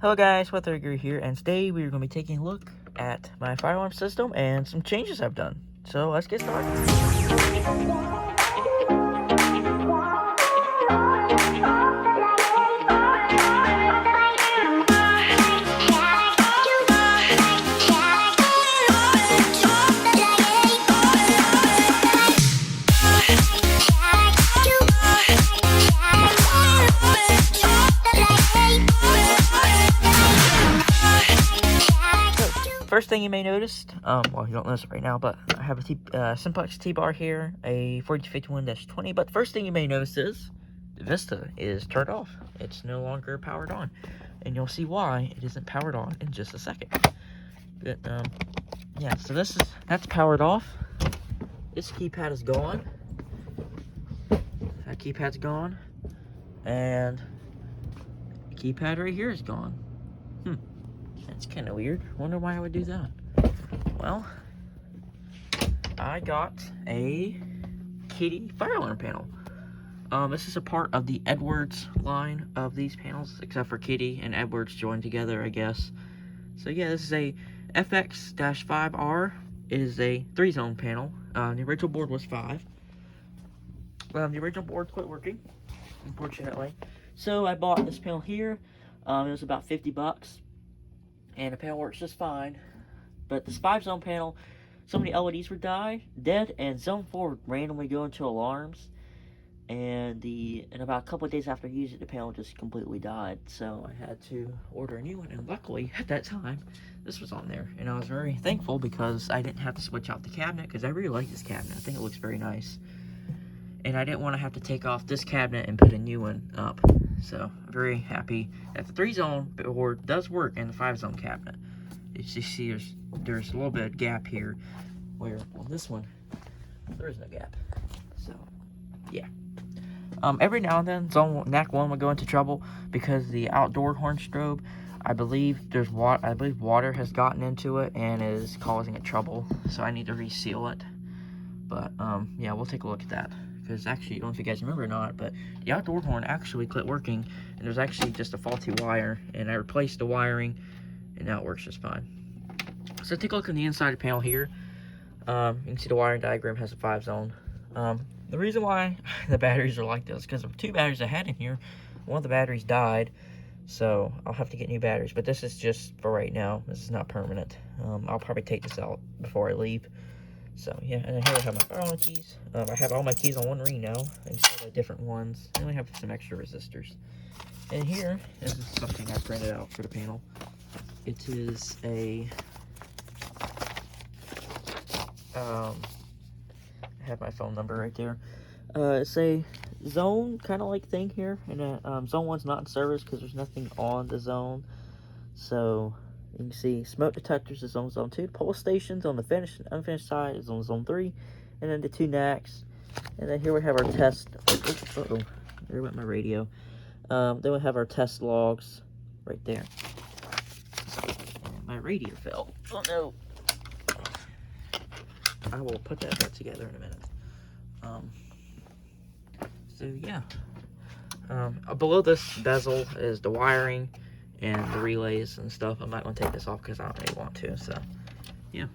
Hello guys, Weather here, and today we're going to be taking a look at my fire alarm system and some changes I've done. So let's get started. First thing you may notice, well, you don't notice it right now, but I have a Simplex T-bar here, a 4251-20, but the first thing you may notice is the Vista is turned off. It's no longer powered on, and you'll see why it isn't powered on in just a second. But, yeah, so that's powered off. This keypad is gone. That keypad's gone, and the keypad right here is gone. That's kind of weird. Wonder why I would do that. Well, I got a kidde fire alarm panel. This is a part of the Edwards line of these panels, except for kidde and Edwards joined together, I guess. So yeah, this is a FX-5R. It is a 3-zone panel. The original board was 5. The original board quit working, unfortunately. So I bought this panel here. It was about 50 bucks. And the panel works just fine. But this 5-zone panel, so many LEDs were dead, and zone 4 would randomly go into alarms. And about a couple of days after using it, the panel just completely died. So I had to order a new one, and luckily, at that time, this was on there. And I was very thankful because I didn't have to switch out the cabinet, because I really like this cabinet. I think it looks very nice. And I didn't want to have to take off this cabinet and put a new one up. So, I'm very happy that the 3-zone board does work in the 5-zone cabinet. It's just see there's a little bit of gap here, where on this one, there is no gap. So, yeah. Every now and then, NAC 1 will go into trouble because the outdoor horn strobe, I believe water has gotten into it and is causing it trouble. So, I need to reseal it. But, yeah, we'll take a look at that. Because actually, I don't know if you guys remember or not, but the outdoor horn actually quit working, and there's actually just a faulty wire, and I replaced the wiring, and now it works just fine. So take a look on the inside of the panel here. You can see the wiring diagram has a 5-zone. The reason why the batteries are like this, because of 2 batteries I had in here, one of the batteries died, so I'll have to get new batteries, but this is just for right now. This is not permanent. I'll probably take this out before I leave. So, yeah, and then here I have my fire alarm keys. I have all my keys on one ring now, instead of different ones. And we have some extra resistors. And here is something I printed out for the panel. It is a, I have my phone number right there. It's a zone kind of like thing here. And zone 1's not in service because there's nothing on the zone. So you can see smoke detectors is on zone 2. Pole stations on the finished and unfinished side is on zone 3. And then the 2 NACs. And then here we have our test. Uh-oh. There went my radio. Then we have our test logs right there. And my radio fell. Oh no. I will put that back together in a minute. So yeah. Below this bezel is the wiring and the relays and stuff. I'm not going to take this off because I don't really want to, so yeah.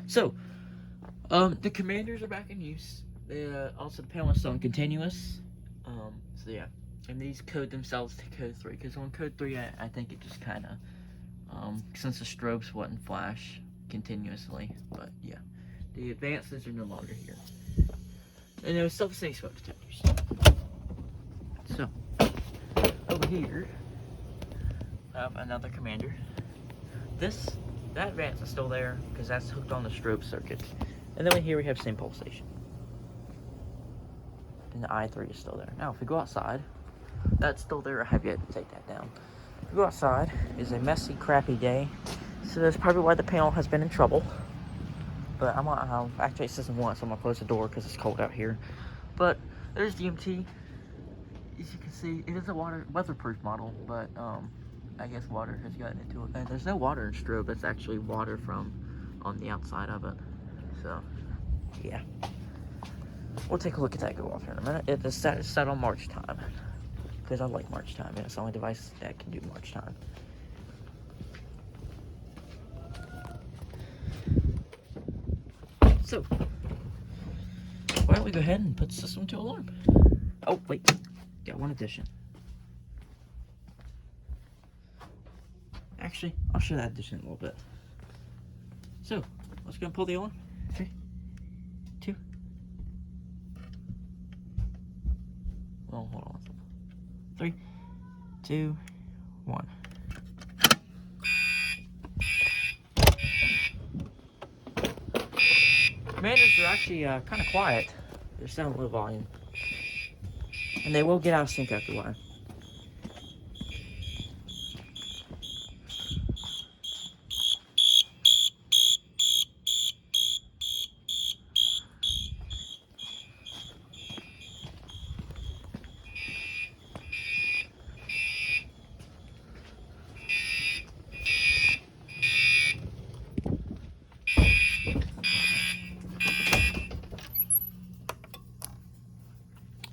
So the commanders are back in use. Also the panel is still in continuous. So yeah, and these code themselves to code 3, because on code 3 I think it just kind of since the strobes wouldn't flash continuously. But yeah, the advances are no longer here, and there was still the same smoke detectors. So over here another commander. That advance is still there because that's hooked on the strobe circuit. And then here we have same pole station. And the I3 is still there. Now if we go outside, that's still there. I have yet to take that down. If we go outside, it's a messy, crappy day. So that's probably why the panel has been in trouble. But I'm gonna, actually it says once, so I'm gonna close the door because it's cold out here. But there's DMT. As you can see, it is a weatherproof model, but I guess water has gotten into it. And there's no water in strobe. It's actually water from on the outside of it. So, yeah. We'll take a look at that go off here in a minute. It is set on March time. because I like march time, and it's the only device that can do march time. So, why don't we go ahead and put the system to alarm? Oh, wait, got one addition. Actually, I'll show that addition in a little bit. So, let's go and pull the alarm. 3, 2. Well, hold on. 3, 2, 1. Commanders are actually kind of quiet. They're sound low volume. And they will get out of sync after a while.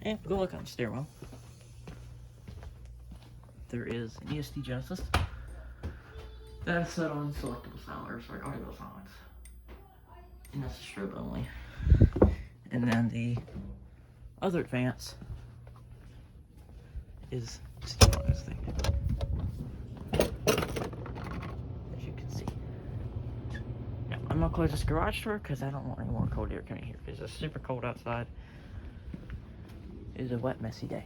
And go look on the stairwell. There is an ESD Genesis that is set on selectable silence, or audio silence. And that's a strobe only. And then the other advance is sitting on this thing. As you can see. Now, I'm gonna close this garage door because I don't want any more cold air coming here because it's super cold outside. It is a wet, messy day.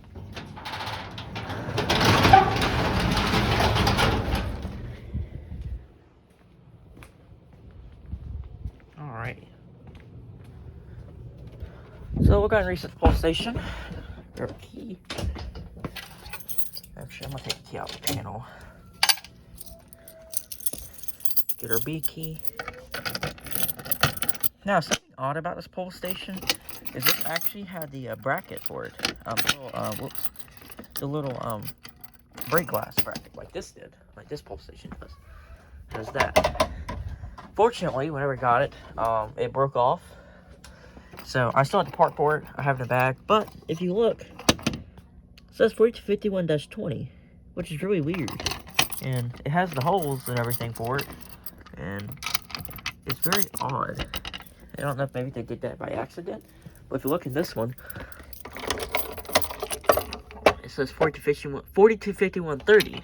Alright. So we're going to reset the pole station. Grab a key. Actually, I'm going to take the key out of the panel. Get our B key. Now, something odd about this pole station is this actually had the bracket for it. The little brake glass bracket, like this did. Like this pole station does. Has that. Fortunately, whenever I got it, it broke off. So I still have the part for it. I have it in the bag. But if you look, it says 4251-20, which is really weird. And it has the holes and everything for it. And it's very odd. I don't know if maybe they did that by accident. But if you look in this one, it says 4251-30.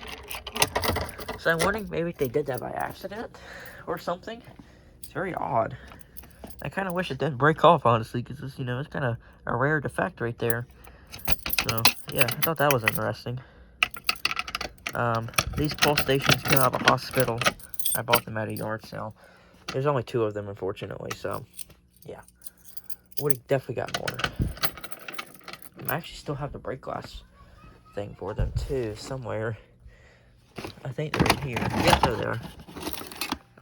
So I'm wondering maybe if they did that by accident or something. It's very odd. I kind of wish it didn't break off, honestly, because it's, it's kind of a rare defect right there. So, yeah, I thought that was interesting. These pole stations come out of a hospital. I bought them at a yard sale. There's only 2 of them, unfortunately, so, yeah. Would have definitely got more. I actually still have the brake glass thing for them, too, somewhere. I think they're in here. Yeah, there they are.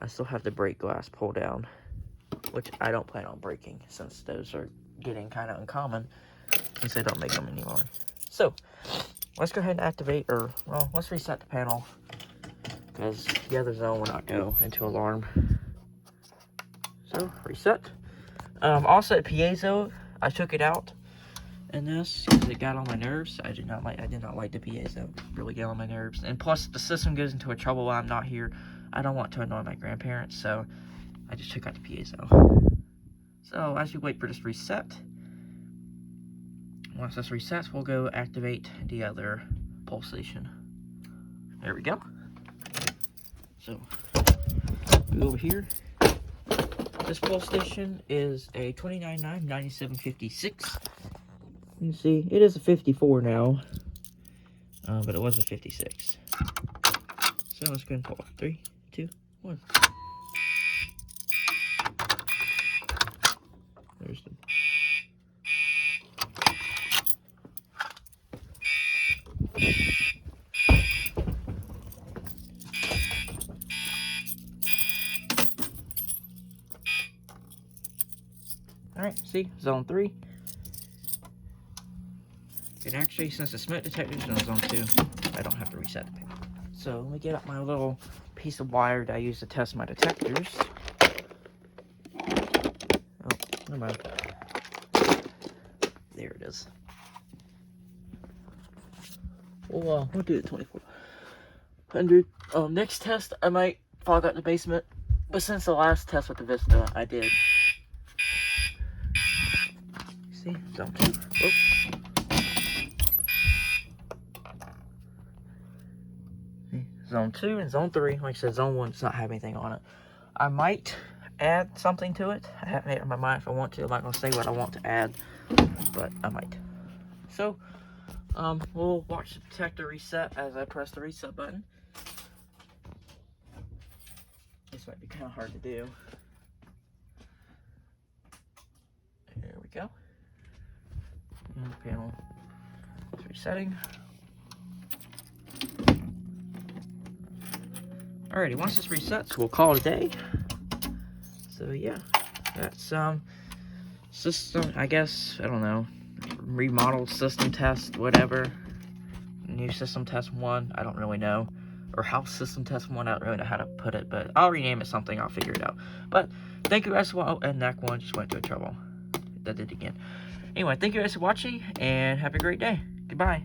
I still have the brake glass pulled down, which I don't plan on breaking since those are getting kind of uncommon since they don't make them anymore. So, let's go ahead and activate, let's reset the panel because the other zone will not go into alarm. So, reset. Also, piezo, I took it out in this because it got on my nerves. I did not like the piezo. It really got on my nerves. And plus, the system goes into a trouble while I'm not here. I don't want to annoy my grandparents, so I just took out the piezo. So, as you wait for this to reset, once this resets, we'll go activate the other pole station. There we go. So, go over here. This pole station is a 29.99756. You can see, it is a 54 now, but it was a 56. So, let's go and pull. 3, 2, 1. There's the... Alright, see, zone 3. And actually, since the smoke detector is on zone 2, I don't have to reset the panel. So, let me get out my little piece of wire that I use to test my detectors. Oh, never mind. There it is. we'll do the 2400. Next test, I might fog out the basement. But since the last test with the Vista, I did. See, zone 2. Oh. See, zone 2 and zone 3. Like I said, zone 1 does not have anything on it. I might add something to it. I haven't made up my mind if I want to. I'm not going to say what I want to add, but I might. So, we'll watch the detector reset as I press the reset button. This might be kind of hard to do. There we go. And the panel is resetting. Alrighty, once this resets, we'll call it a day. So yeah, that's system, I guess, I don't know, remodeled system test, whatever. New system test 1, I don't really know. Or house system test 1, I don't really know how to put it, but I'll rename it something, I'll figure it out. But thank you guys for watching. Oh, and that one just went through trouble. That did it again. Anyway, thank you guys for watching, and have a great day. Goodbye.